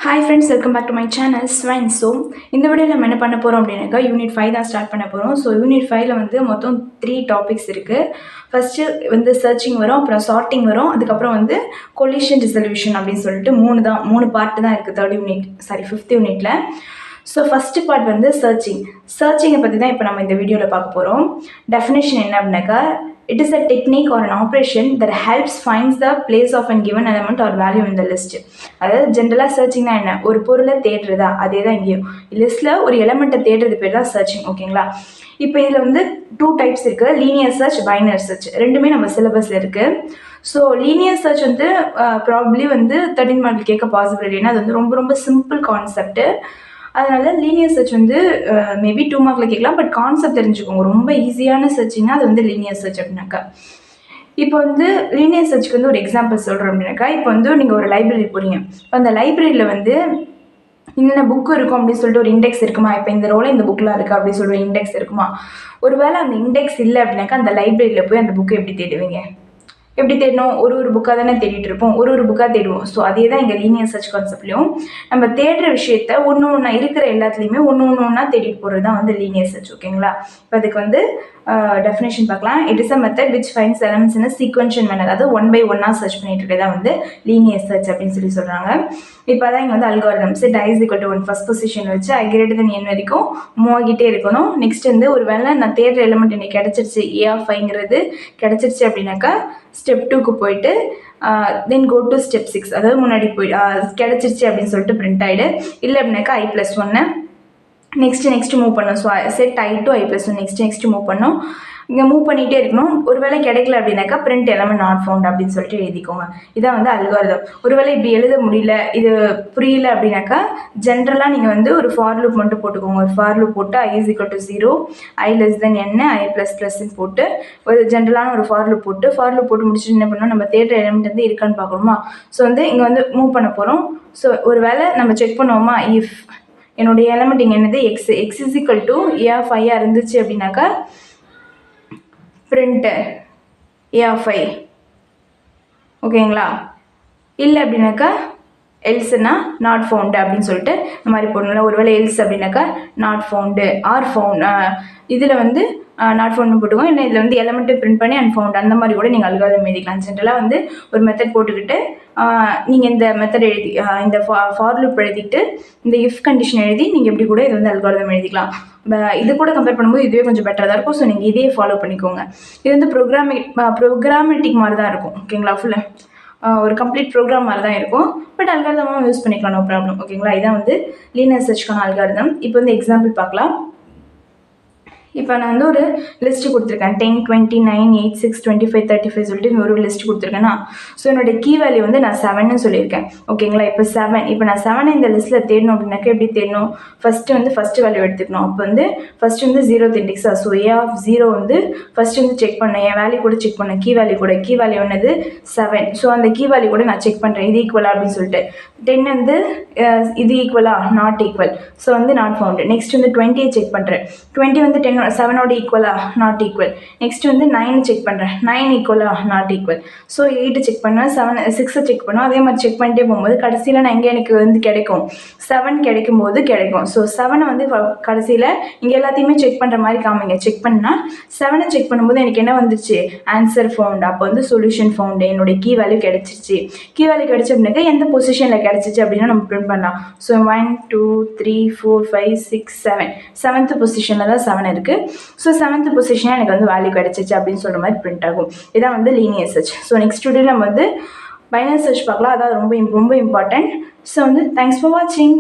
Hi friends, welcome back to my channel Sven. So இந்த வீடியோவில் நம்ம என்ன பண்ண போகிறோம் அப்படின்னாக்கா யூனிட் 5 தான் ஸ்டார்ட் பண்ண போகிறோம். ஸோ யூனிட் 5ல் வந்து மொத்தம் 3 டாபிக்ஸ் இருக்குது. ஃபஸ்ட்டு வந்து சர்ச்சிங் வரும், அப்புறம் சார்ட்டிங் வரும், அதுக்கப்புறம் வந்து கொலிஷன் ரிசல்யூஷன் அப்படின்னு சொல்லிட்டு மூணு பார்ட்டு தான் இருக்குது ஃபிஃப்த் யூனிட்டில். ஸோ ஃபஸ்ட்டு பார்ட் வந்து சர்ச்சிங்கை பற்றி தான் இப்போ நம்ம இந்த வீடியோவில் பார்க்க போகிறோம். டெஃபினேஷன் என்ன அப்படின்னாக்கா, it is a technique or an operation that helps finds the place of a given element or value in the list. அதாவது ஜென்ரலாக சர்ச்சிங்னா என்ன, ஒரு பொருளை தேடுறதா, அதே தான் இங்கேயும் லிஸ்ட்டில் ஒரு எலமெண்ட்டை தேடுறது பேர் தான் சர்ச்சிங். ஓகேங்களா? இப்போ இதில் வந்து 2 டைப்ஸ் இருக்குது, லீனியர் சர்ச், பைனரி சர்ச். ரெண்டுமே நம்ம சிலபஸில் இருக்குது. ஸோ லீனியர் சர்ச் வந்து ப்ராபப்ளி வந்து 13 மார்க் கேட்க பாசிபிலிட்டி. ஏன்னா அது வந்து ரொம்ப ரொம்ப சிம்பிள் கான்செப்ட்டு. அதனால் லீனியர் சர்ச் வந்து மேபி 2 மார்க்கில் கேட்கலாம். பட் கான்செப்ட் தெரிஞ்சுக்கோங்க, ரொம்ப ஈஸியான சர்ச்சிங்னா அது வந்து லீனியர் சர்ச் அப்படின்னாக்கா. இப்போ வந்து லீனியர் சர்ச்சுக்கு வந்து ஒரு எக்ஸாம்பிள் சொல்கிறோம் அப்படின்னாக்கா, இப்போ வந்து நீங்கள் ஒரு லைப்ரரி போகிறீங்க. இப்போ அந்த லைப்ரரியில் வந்து என்னென்ன புக்கு இருக்கும் அப்படின்னு சொல்லிட்டு ஒரு இண்டெக்ஸ் இருக்குமா? இப்போ இந்த ரோவில் இந்த புக்கெலாம் இருக்குது அப்படின்னு சொல்லிட்டு ஒரு இண்டெக்ஸ் இருக்குமா? ஒருவேளை அந்த இண்டெக்ஸ் இல்லை அப்படின்னாக்கா அந்த லைப்ரரியில் போய் அந்த புக்கை எப்படி தேடுவீங்க? எப்படி தேடணும்? ஒரு புக்காக தானே தேடிட்டு இருப்போம், ஒரு புக்காக தேடுவோம். ஸோ அதே தான் இங்கே லீனியர் சர்ச் கான்செப்ட்லையும் நம்ம தேடுற விஷயத்த ஒன்று இருக்கிற எல்லாத்துலேயுமே ஒன்றா தேடிட்டு போகிறது தான் வந்து லீனியர் சர்ச். ஓகேங்களா? இப்போ அதுக்கு வந்து டெஃபினேஷன் பார்க்கலாம். It is a method which finds elements in sequential manner. அதாவது 1 by 1 சர்ச் பண்ணிட்டு இருக்கதான் வந்து லீனியர் சர்ச் அப்படின்னு சொல்கிறாங்க. இப்போ தான் இங்கே வந்து algorithm set i = 1 first position வச்சு i greater n வரைக்கும் மூவ் ஆகிட்டே இருக்கணும். நெக்ஸ்ட் வந்து ஒரு வேளை நான் தேடுற எலிமெண்ட் எனக்கு கிடச்சிருச்சு, a(i)ங்கிறது கிடச்சிருச்சு அப்படின்னாக்கா ஸ்டெப் 2க்கு போயிட்டு தென் கோ டு ஸ்டெப் 6. அதாவது முன்னாடி போயிட்டு கிடச்சிருச்சு அப்படின்னு சொல்லிட்டு பிரிண்ட் ஆகிடு. இல்லை அப்படின்னாக்கா i+1 நெக்ஸ்ட் மூவ் பண்ணணும். So set i to i+1 next move பண்ணணும். இங்கே மூவ் பண்ணிகிட்டே இருக்கணும். ஒருவேளை கிடைக்கல அப்படின்னாக்கா பிரிண்ட் எலமெண்ட் நாட் ஃபவுண்ட் அப்படின்னு சொல்லிட்டு எழுதிக்கோங்க. இதான் வந்து அல்காரிதம். ஒருவேளை இப்படி எழுத முடியல, இது புரியல அப்படின்னாக்கா ஜென்ரலாக நீங்கள் வந்து ஒரு ஃபார் லூப் மட்டும் போட்டுக்கோங்க. ஒரு ஃபார் லூப் போட்டு i = 0, i n, i++ன்னு போட்டு ஒரு ஜென்ரலான ஒரு ஃபார் லூப் போட்டு முடிச்சுட்டு என்ன பண்ணணும், நம்ம தேடுற எலிமெண்ட் வந்து இருக்கான்னு பார்க்கணுமா? ஸோ வந்து இங்கே வந்து மூவ் பண்ண போகிறோம். ஸோ ஒரு வேளை நம்ம செக் பண்ணுவோமா, இஃப் என்னுடைய எலிமெண்ட் இங்கே என்னது x = a(i) இருந்துச்சு அப்படின்னாக்கா பிரிண்ட் a(i). ஓகேங்களா? இல்லை அப்படின்னாக்கா எல்ஸ்னா நாட் ஃபவுண்டு அப்படின்னு சொல்லிட்டு இந்த மாதிரி போடணும்ல. ஒருவேளை எல்ஸ் அப்படின்னாக்கா நாட் ஃபவுண்டு ஆர் ஃபவுண்ட், இதில் வந்து நாட் ஃபவுண்ட் போட்டுக்கோங்க. இல்லை இதில் வந்து எலமெண்ட்டு பிரிண்ட் பண்ணி அன்ஃபவுண்ட் அந்த மாதிரி கூட நீங்கள் அல்காரிதம் எழுதிக்கலாம். ஜென்ரலாக வந்து ஒரு மெத்தட் போட்டுக்கிட்டு நீங்கள் இந்த மெத்தட் எழுதி இந்த ஃபார் லூப் எழுதிட்டு இந்த இஃப் கண்டிஷன் எழுதி நீங்கள் எப்படி கூட இது வந்து அல்காரிதம் எழுதிக்கலாம். இது கூட கம்பேர் பண்ணும்போது இதுவே கொஞ்சம் பெட்டராக தான் இருக்கும். ஸோ நீங்கள் இதே ஃபாலோ பண்ணிக்கோங்க. இது வந்து ப்ரோக்ராமேட்டிக் மாதிரி தான் இருக்கும். ஓகேங்களா? ஒரு கம்ப்ளீட் ப்ரோக்ராம் மாதிரி தான் இருக்கும். பட் அல்காரிதமாக யூஸ் பண்ணிக்கலாம், நோ ப்ராப்ளம். ஓகேங்களா? இதான் வந்து லீனியர் சர்ச்க்கான அல்காரிதம். இப்போ வந்து எக்ஸாம்பிள் பார்க்கலாம். இப்போ நான் வந்து ஒரு லிஸ்ட்டு கொடுத்துருக்கேன். 10, 20, 9, 8, 6, 25, 35 சொல்லிட்டு ஒரு லிஸ்ட் கொடுத்துருக்கேன்னா, ஸோ என்னோடய கீ வேல்யூ வந்து நான் 7ன்னு சொல்லியிருக்கேன். ஓகேங்களா? இப்போ 7 இப்போ நான் 7 இந்த லிஸ்ட்டில் தேடணும் அப்படின்னாக்கா எப்படி தேடணும்? ஃபஸ்ட்டு வேல்யூ எடுத்துக்கணும். அப்போ வந்து ஃபஸ்ட்டு வந்து 0th இண்டெக்ஸா, ஸோ a(0) வந்து ஃபஸ்ட்டு வந்து செக் பண்ணேன். என் வேல்யூ கூட செக் பண்ணேன், கீ வேல்யூ என்னது 7. ஸோ அந்த கீ வேல்யூ கூட நான் செக் பண்ணுறேன், இது ஈக்குவலா அப்படின்னு சொல்லிட்டு. 10 வந்து இது ஈக்குவலா, நாட் ஈக்குவல், ஸோ வந்து நாட் ஃபவுண்டு. நெக்ஸ்ட் வந்து 20 செக் பண்ணுறேன். 20 வந்து 7ஓட ஈக்குவலா, நாட் ஈக்குவல். நெக்ஸ்ட் வந்து 9 செக் பண்ணுறேன், 9 ஈக்குவலா, நாட் ஈக்குவல். ஸோ 8 செக் பண்ணேன், 6 செக் பண்ணுவோம். அதே மாதிரி செக் பண்ணிட்டே போகும்போது கடைசியில் நான் இங்கே எனக்கு வந்து கிடைக்கும் 7 கிடைக்கும். ஸோ 7 வந்து கடைசியில் இங்கே எல்லாத்தையுமே செக் பண்ணுற மாதிரி காமிங்க. செக் பண்ணால் 7 செக் பண்ணும்போது எனக்கு என்ன வந்துச்சு, ஆன்சர் ஃபவுண்ட். அப்போ வந்து சொல்யூஷன் ஃபவுண்டு, என்னுடைய கீ வேல்யூ கிடைச்சிருச்சு. கீ வேல்யூ கிடைச்ச அப்படின்னாக்கா எந்த பொசிஷனில் கிடைச்சிச்சு அப்படின்னா நம்ம பிரிண்ட் பண்ணலாம். ஸோ 1, 2, 3, 4, 5, 6, 7 7th பொசிஷனில் தான் 7 இருக்குது. ஸோ 7th பொசிஷனாக எனக்கு வந்து வேல்யூ கிடச்சிச்சு அப்படின்னு சொல்கிற மாதிரி பிரிண்ட் ஆகும். இதான் வந்து லீனியர் சர்ச். ஸோ நெக்ஸ்ட் வீடியோவில் நம்ம வந்து பைனரி சர்ச் பார்க்கலாம். அதாவது ரொம்ப இம்பார்ட்டன்ட். ஸோ வந்து தேங்க்ஸ் ஃபார் வாட்சிங்.